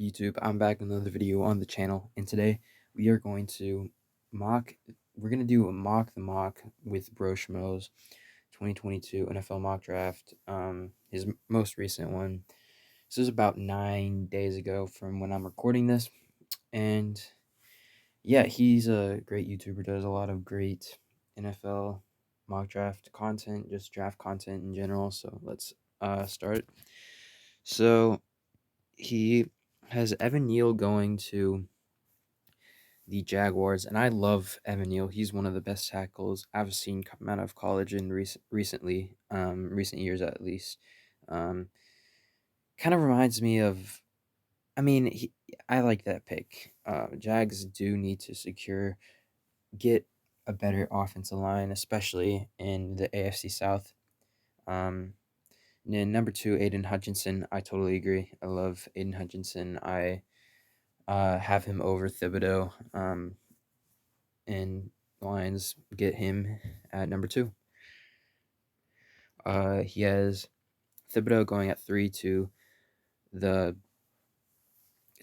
YouTube? I'm back with another video on the channel, and today we are going to do a mock the mock with Broshmo's 2022 NFL mock draft. His most recent one. This is about 9 days ago from when I'm recording this, and yeah, he's a great YouTuber. Does a lot of great NFL mock draft content, just draft content in general. So let's start. So he has Evan Neal going to the Jaguars, and I love Evan Neal. He's one of the best tackles I've seen come out of college in recent years at least. Um, Kind of reminds me of, I mean, I like that pick. Jags do need to get a better offensive line, especially in the AFC South. Um, and then number two, Aiden Hutchinson. I totally agree. I love Aiden Hutchinson. I have him over Thibodeau, and Lions get him at number two. He has Thibodeau going at 3 to the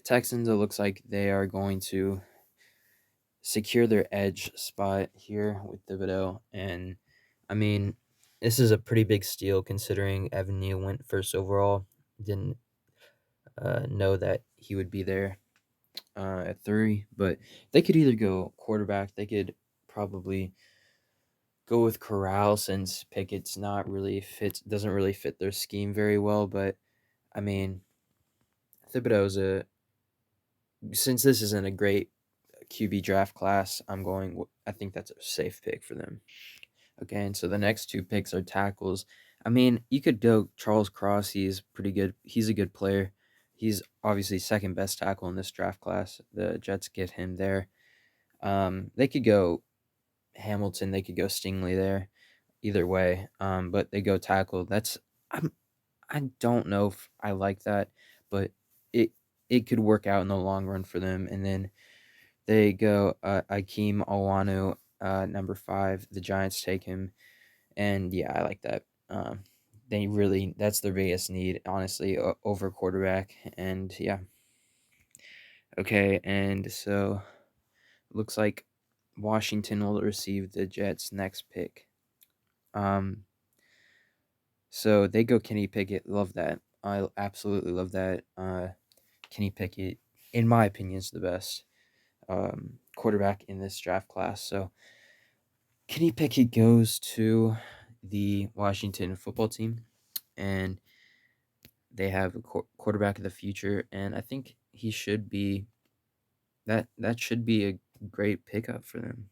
Texans. It looks like they are going to secure their edge spot here with Thibodeau, and I mean, this is a pretty big steal considering Evan Neal went first overall. Didn't know that he would be there at 3, but they could either go quarterback. They could probably go with Corral since Pickett's doesn't really fit their scheme very well. But I mean, Thibodeau's since this isn't a great QB draft class, I think that's a safe pick for them. Okay, and so the next two picks are tackles. I mean, you could go Charles Cross. He's pretty good. He's a good player. He's obviously second best tackle in this draft class. The Jets get him there. They could go Hamilton. They could go Stingley there. Either way, but they go tackle. I don't know if I like that, but it it could work out in the long run for them. And then they go Akeem Owanu, number 5. The Giants take him, and yeah, I like that. That's their biggest need, honestly, over quarterback. And yeah, okay, and so looks like Washington will receive the Jets' next pick. So they go Kenny Pickett. Love that. I absolutely love that. Kenny Pickett, in my opinion, is the best quarterback in this draft class. So Kenny Pickett goes to the Washington football team, and they have a quarterback of the future, and I think he should be that should be a great pickup for them.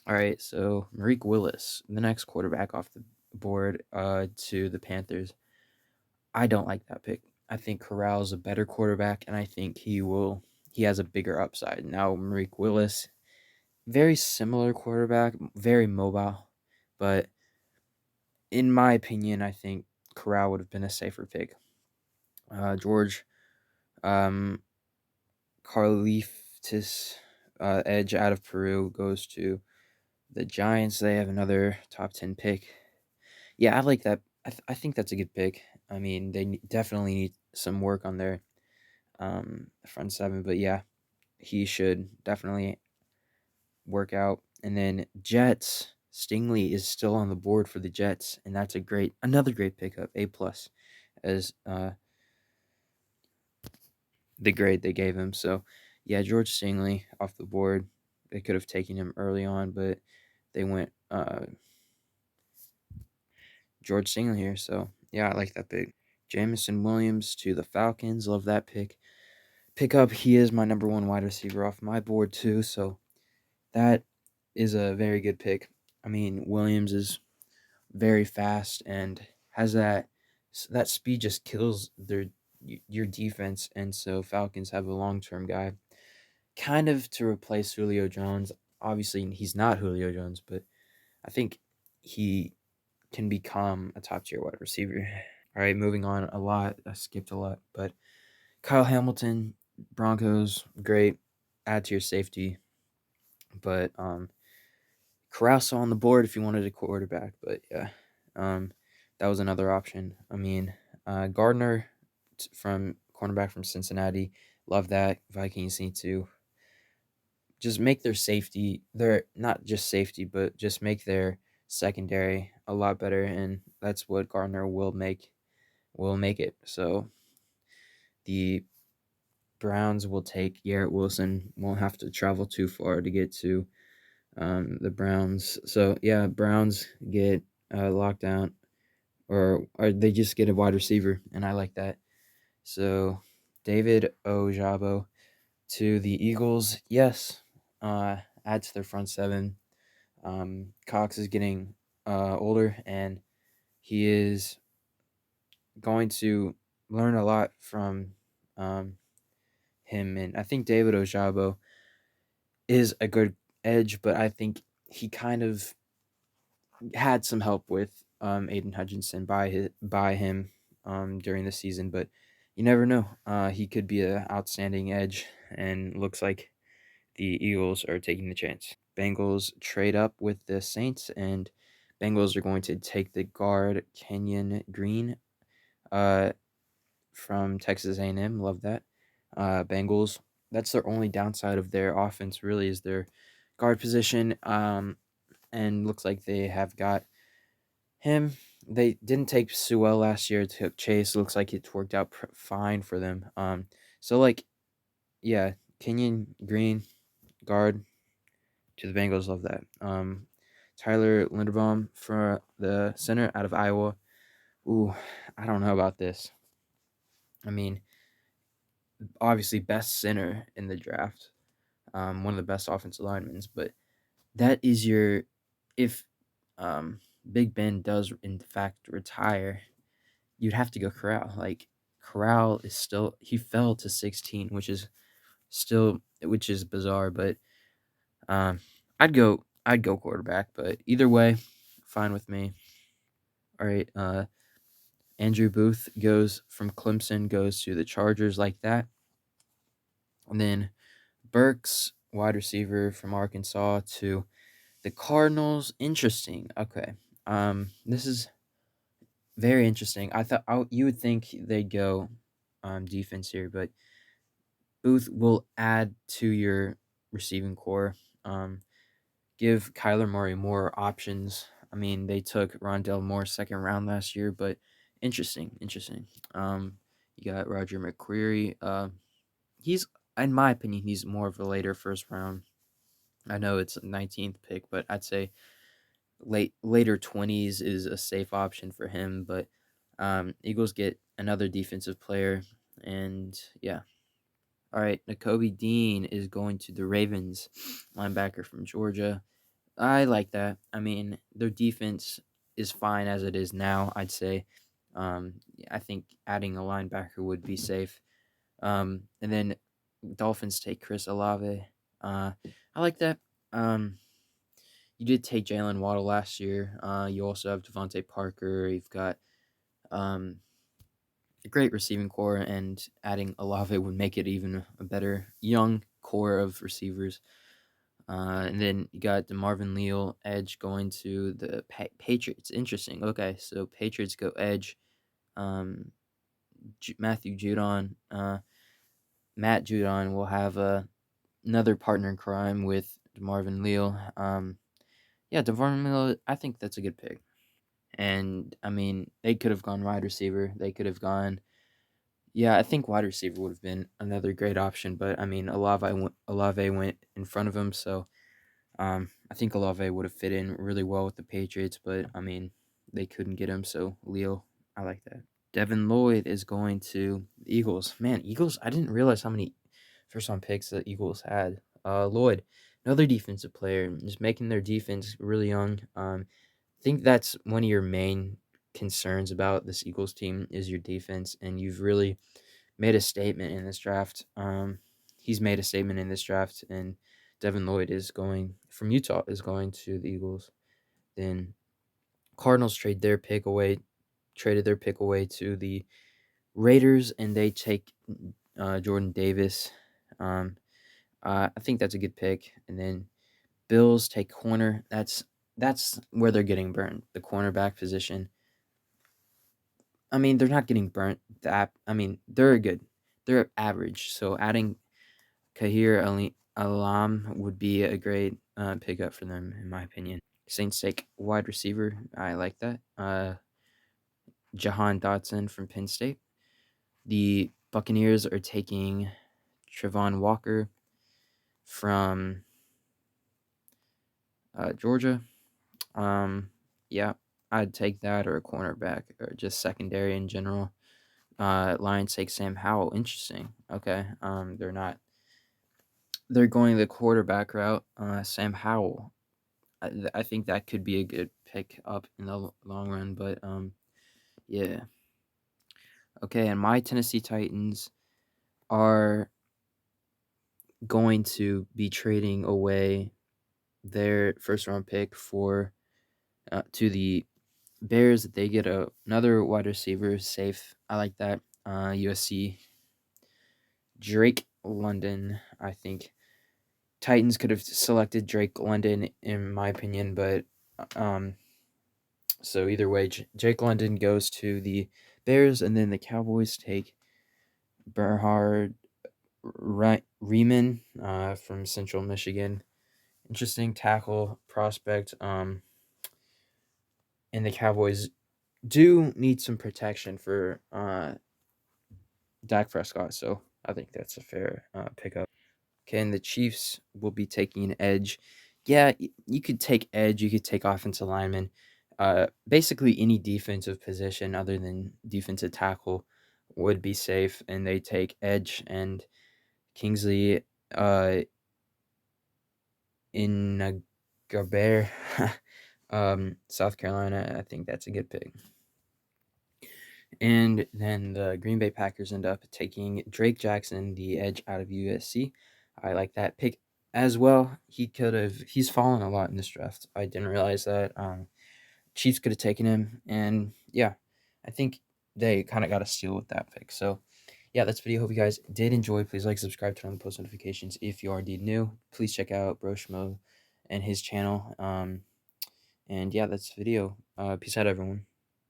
All right, so Malik Willis, the next quarterback off the board to the Panthers. I don't like that pick. I think Corral's a better quarterback, and I think he has a bigger upside. Now, Malik Willis, very similar quarterback, very mobile, but in my opinion, I think Corral would have been a safer pick. George Karlaftis, edge out of Peru, goes to the Giants. They have another top 10 pick. Yeah, I like that. I think that's a good pick. I mean, they definitely need some work on their front seven, but yeah, he should definitely work out. And then Jets, Stingley is still on the board for the Jets, and that's another great pickup, A plus, as the grade they gave him. So yeah, George Stingley off the board. They could have taken him early on, but they went George Stingley here. So yeah, I like that pick. Jamison Williams to the Falcons. Love that pickup. He is my number 1 wide receiver off my board too. So that is a very good pick. I mean, Williams is very fast and has that speed just kills your defense, and so Falcons have a long-term guy kind of to replace Julio Jones. Obviously, he's not Julio Jones, but I think he can become a top-tier wide receiver. All right, moving on a lot. I skipped a lot, but Kyle Hamilton, Broncos, great. Add to your safety. But Corral on the board if you wanted a quarterback. But yeah, that was another option. I mean, Gardner from cornerback from Cincinnati. Love that. Vikings need to just make their not just safety, but just make their secondary a lot better, and that's what Gardner will make it. So the Browns will take Garrett Wilson. Won't have to travel too far to get to the Browns. So yeah, Browns get locked down, or they just get a wide receiver, and I like that. So David Ojabo to the Eagles. Yes, add to their front seven. Cox is getting older, and he is going to learn a lot from um, him. And I think David Ojabo is a good edge, but I think he kind of had some help with Aiden Hutchinson by him during the season. But you never know. He could be an outstanding edge, and looks like the Eagles are taking the chance. Bengals trade up with the Saints, and Bengals are going to take the guard Kenyon Green uh, from Texas A&M. Love that. Bengals. That's their only downside of their offense, really, is their guard position. And looks like they have got him. They didn't take Sewell last year. Took Chase. Looks like it worked out fine for them. So like, yeah, Kenyon Green guard to the Bengals. Love that. Tyler Linderbaum for the center out of Iowa. Ooh, I don't know about this. I mean, obviously best center in the draft. One of the best offensive linemen, but that is your if Big Ben does in fact retire, you'd have to go Corral. Like Corral is still he fell to 16, which is bizarre, but um I'd go quarterback, but either way, fine with me. All right, Andrew Booth goes from Clemson, goes to the Chargers like that. And then Burks, wide receiver from Arkansas, to the Cardinals. Interesting. Okay. This is very interesting. You would think they'd go defense here, but Booth will add to your receiving core. Give Kyler Murray more options. I mean, they took Rondell Moore second round last year, but interesting. You got Roger McCreary. He's, in my opinion, he's more of a later first round. I know it's 19th pick, but I'd say later 20s is a safe option for him. But Eagles get another defensive player, and yeah. All right, Nakobe Dean is going to the Ravens, linebacker from Georgia. I like that. I mean, their defense is fine as it is now, I'd say. I think adding a linebacker would be safe. And then Dolphins take Chris Olave. I like that. You did take Jalen Waddle last year. You also have Devontae Parker. You've got um, a great receiving core, and adding Olave would make it even a better young core of receivers. And then you got the Marvin Leal edge going to the Patriots. Interesting. Okay, so Patriots go edge. Um, Matthew Judon, Matt Judon will have another partner in crime with Marvin Leal. Yeah, Marvin Leal, I think that's a good pick. And I mean, they could have gone wide receiver. They could have gone. Yeah, I think wide receiver would have been another great option. But I mean, Olave went in front of him, so I think Olave would have fit in really well with the Patriots. But I mean, they couldn't get him, so Leo, I like that. Devin Lloyd is going to the Eagles. Man, Eagles! I didn't realize how many first round picks the Eagles had. Lloyd, another defensive player, just making their defense really young. I think that's one of your main concerns about this Eagles team is your defense, and you've really made a statement in this draft. He's made a statement in this draft, and Devin Lloyd is going from Utah is going to the Eagles. Then Cardinals traded their pick away to the Raiders, and they take Jordan Davis. I think that's a good pick. And then Bills take corner. That's where they're getting burnt. The cornerback position. I mean, they're not getting burnt. They're good. they're average. So adding Kahir Alam would be a great pickup for them, in my opinion. Saints take wide receiver. I like that. Jahan Dotson from Penn State. The Buccaneers are taking Trevon Walker from Georgia. Yeah, I'd take that, or a cornerback, or just secondary in general. Lions take Sam Howell. Interesting. Okay. They're going the quarterback route. Sam Howell. I think that could be a good pick up in the long run, but yeah. Okay, and my Tennessee Titans are going to be trading away their first round pick for to the Bears. They get another wide receiver safe. I like that. USC Drake London. I think Titans could have selected Drake London, in my opinion, but so either way, Drake London goes to the Bears, and then the Cowboys take Bernhard Riemann from Central Michigan. Interesting tackle prospect. And the Cowboys do need some protection for Dak Prescott, so I think that's a fair pickup. Okay, and the Chiefs will be taking an edge. Yeah, you could take edge. You could take offensive lineman. Basically, any defensive position other than defensive tackle would be safe, and they take edge. And Kingsley in Gaber, South Carolina, I think that's a good pick. And then the Green Bay Packers end up taking Drake Jackson, the edge out of USC. I like that pick as well. He's fallen a lot in this draft. I didn't realize that. Chiefs could have taken him, and yeah, I think they kind of got a steal with that pick. So yeah, that's the video. Hope you guys did enjoy. Please like, subscribe, turn on the post notifications if you are indeed new. Please check out Broshmo and his channel. And yeah, that's the video. Peace out, everyone.